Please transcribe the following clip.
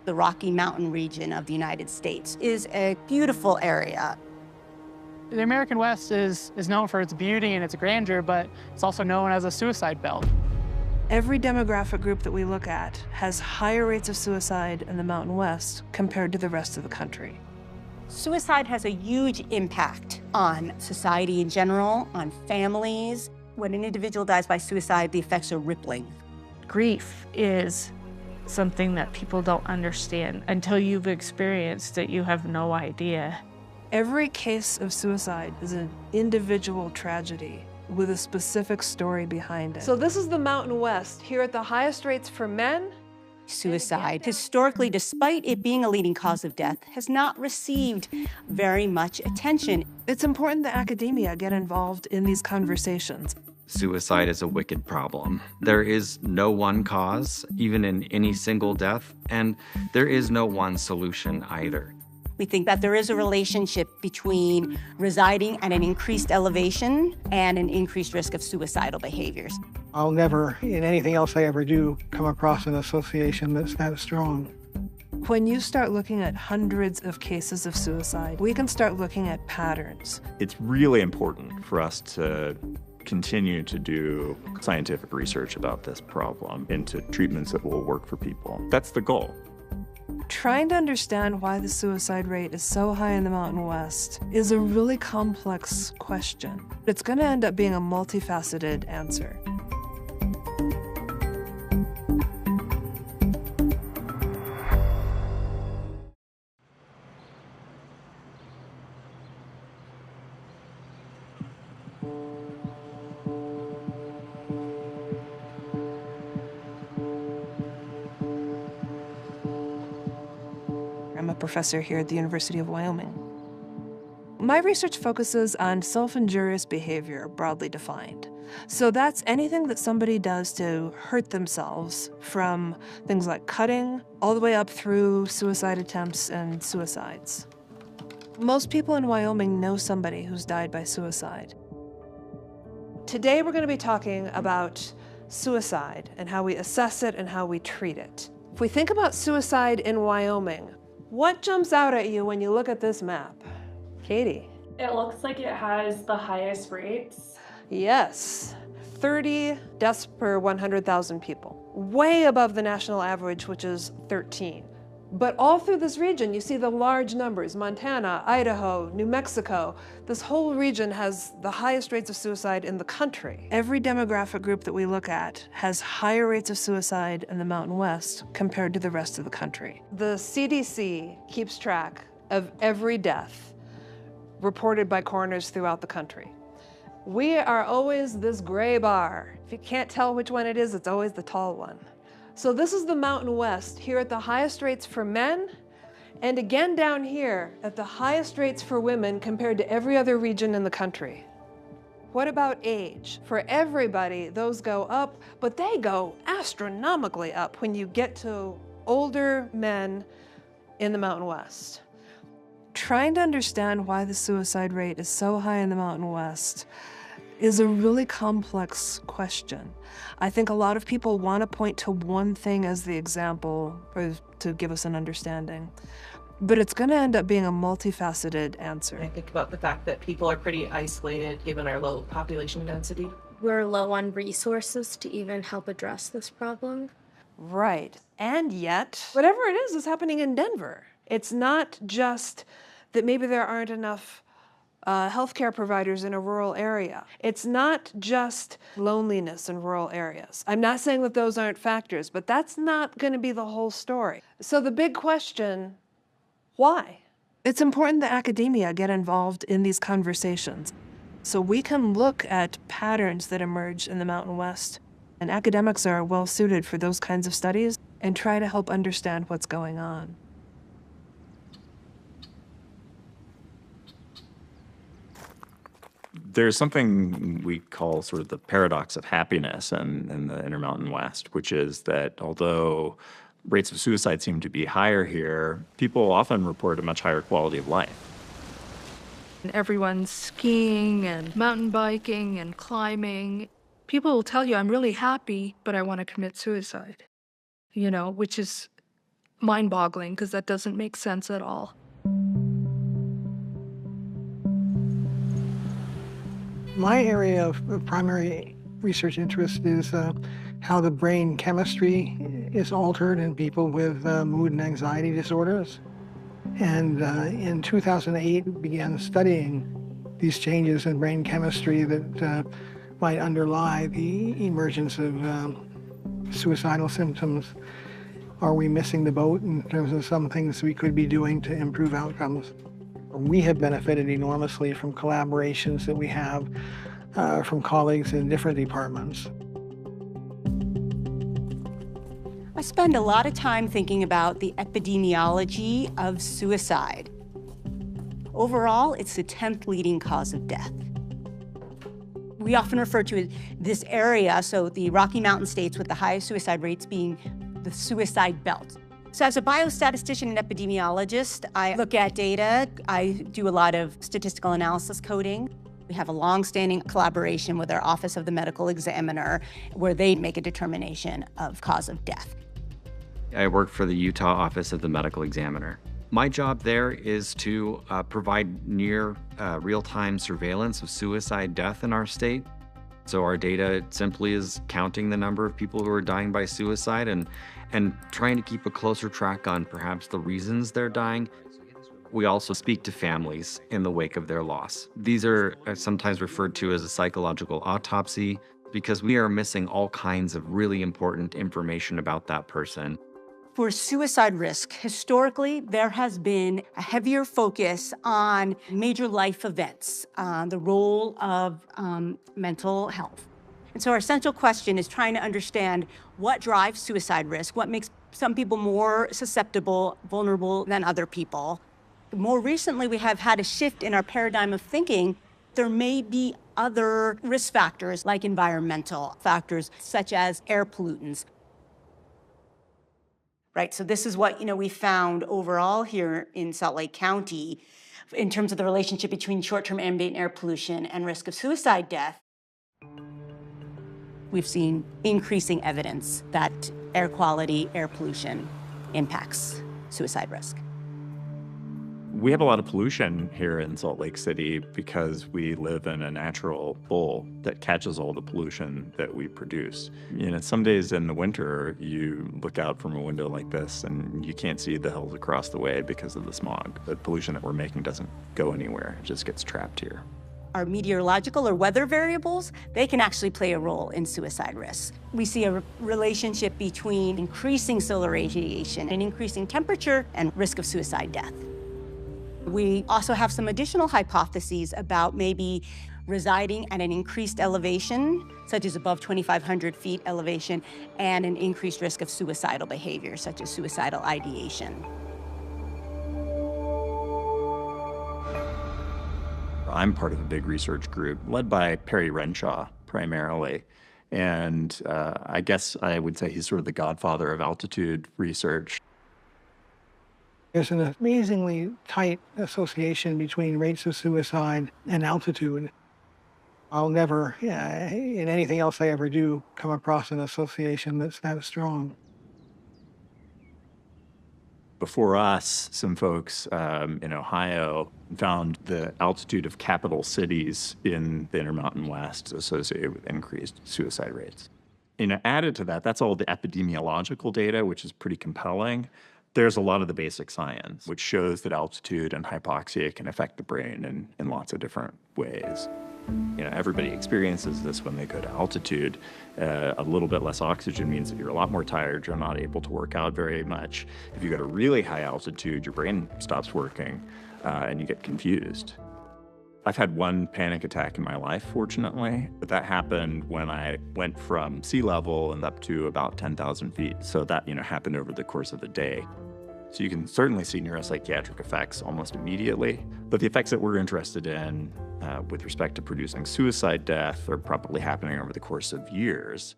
The Rocky Mountain region of the United States is a beautiful area. The American West is known for its beauty and its grandeur, but it's also known as a suicide belt. Every demographic group that we look at has higher rates of suicide in the Mountain West compared to the rest of the country. Suicide has a huge impact on society in general, on families. When an individual dies by suicide, the effects are rippling. Grief is something that people don't understand. Until you've experienced it, you have no idea. Every case of suicide is an individual tragedy with a specific story behind it. So this is the Mountain West, here at the highest rates for men. Suicide, historically, despite it being a leading cause of death, has not received very much attention. It's important that academia get involved in these conversations. Suicide is a wicked problem. There is no one cause, even in any single death, and there is no one solution either. We think that there is a relationship between residing at an increased elevation and an increased risk of suicidal behaviors. I'll never, in anything else I ever do, come across an association that's that strong. When you start looking at hundreds of cases of suicide, we can start looking at patterns. It's really important for us to continue to do scientific research about this problem into treatments that will work for people. That's the goal. Trying to understand why the suicide rate is so high in the Mountain West is a really complex question. It's going to end up being a multifaceted answer. I'm a professor here at the University of Wyoming. My research focuses on self-injurious behavior, broadly defined. So that's anything that somebody does to hurt themselves, from things like cutting, all the way up through suicide attempts and suicides. Most people in Wyoming know somebody who's died by suicide. Today we're going to be talking about suicide and how we assess it and how we treat it. If we think about suicide in Wyoming, what jumps out at you when you look at this map? Katie? It looks like it has the highest rates. Yes, 30 deaths per 100,000 people, way above the national average, which is 13. But all through this region, you see the large numbers. Montana, Idaho, New Mexico. This whole region has the highest rates of suicide in the country. Every demographic group that we look at has higher rates of suicide in the Mountain West compared to the rest of the country. The CDC keeps track of every death reported by coroners throughout the country. We are always this gray bar. If you can't tell which one it is, it's always the tall one. So this is the Mountain West, here at the highest rates for men, and again down here at the highest rates for women compared to every other region in the country. What about age? For everybody, those go up, but they go astronomically up when you get to older men in the Mountain West. Trying to understand why the suicide rate is so high in the Mountain West is a really complex question. I think a lot of people want to point to one thing as the example or to give us an understanding, but it's going to end up being a multifaceted answer. I think about the fact that people are pretty isolated given our low population density. We're low on resources to even help address this problem. Right, and yet, whatever it is happening in Denver. It's not just that maybe there aren't enough healthcare providers in a rural area. It's not just loneliness in rural areas. I'm not saying that those aren't factors, but that's not going to be the whole story. So the big question, why? It's important that academia get involved in these conversations so we can look at patterns that emerge in the Mountain West. And academics are well suited for those kinds of studies and try to help understand what's going on. There's something we call sort of the paradox of happiness in the Intermountain West, which is that although rates of suicide seem to be higher here, people often report a much higher quality of life. Everyone's skiing and mountain biking and climbing. People will tell you, I'm really happy, but I want to commit suicide, which is mind-boggling because that doesn't make sense at all. My area of primary research interest is how the brain chemistry is altered in people with mood and anxiety disorders. And in 2008, began studying these changes in brain chemistry that might underlie the emergence of suicidal symptoms. Are we missing the boat in terms of some things we could be doing to improve outcomes? We have benefited enormously from collaborations that we have from colleagues in different departments. I spend a lot of time thinking about the epidemiology of suicide. Overall, it's the 10th leading cause of death. We often refer to this area, so the Rocky Mountain states with the highest suicide rates being the suicide belt. So as a biostatistician and epidemiologist, I look at data. I do a lot of statistical analysis coding. We have a long-standing collaboration with our Office of the Medical Examiner where they make a determination of cause of death. I work for the Utah Office of the Medical Examiner. My job there is to provide near real-time surveillance of suicide death in our state. So our data simply is counting the number of people who are dying by suicide and trying to keep a closer track on perhaps the reasons they're dying. We also speak to families in the wake of their loss. These are sometimes referred to as a psychological autopsy because we are missing all kinds of really important information about that person. For suicide risk, historically, there has been a heavier focus on major life events, the role of mental health. And so our central question is trying to understand what drives suicide risk, what makes some people more susceptible, vulnerable than other people. More recently, we have had a shift in our paradigm of thinking. There may be other risk factors like environmental factors, such as air pollutants. Right, so this is what we found overall here in Salt Lake County in terms of the relationship between short-term ambient air pollution and risk of suicide death. We've seen increasing evidence that air quality, air pollution impacts suicide risk. We have a lot of pollution here in Salt Lake City because we live in a natural bowl that catches all the pollution that we produce. Some days in the winter, you look out from a window like this and you can't see the hills across the way because of the smog. The pollution that we're making doesn't go anywhere, it just gets trapped here. Our meteorological or weather variables, they can actually play a role in suicide risk. We see a relationship between increasing solar radiation and increasing temperature and risk of suicide death. We also have some additional hypotheses about maybe residing at an increased elevation, such as above 2,500 feet elevation, and an increased risk of suicidal behavior, such as suicidal ideation. I'm part of a big research group led by Perry Renshaw, primarily. And I guess I would say he's sort of the godfather of altitude research. There's an amazingly tight association between rates of suicide and altitude. I'll never, in anything else I ever do, come across an association that's that strong. Before us, some folks in Ohio found the altitude of capital cities in the Intermountain West associated with increased suicide rates. Added to that, that's all the epidemiological data, which is pretty compelling. There's a lot of the basic science, which shows that altitude and hypoxia can affect the brain in lots of different ways. Everybody experiences this when they go to altitude. A little bit less oxygen means that you're a lot more tired, you're not able to work out very much. If you go to really high altitude, your brain stops working and you get confused. I've had one panic attack in my life, fortunately, but that happened when I went from sea level and up to about 10,000 feet. So that, happened over the course of a day. So you can certainly see neuropsychiatric effects almost immediately, but the effects that we're interested in with respect to producing suicide death are probably happening over the course of years.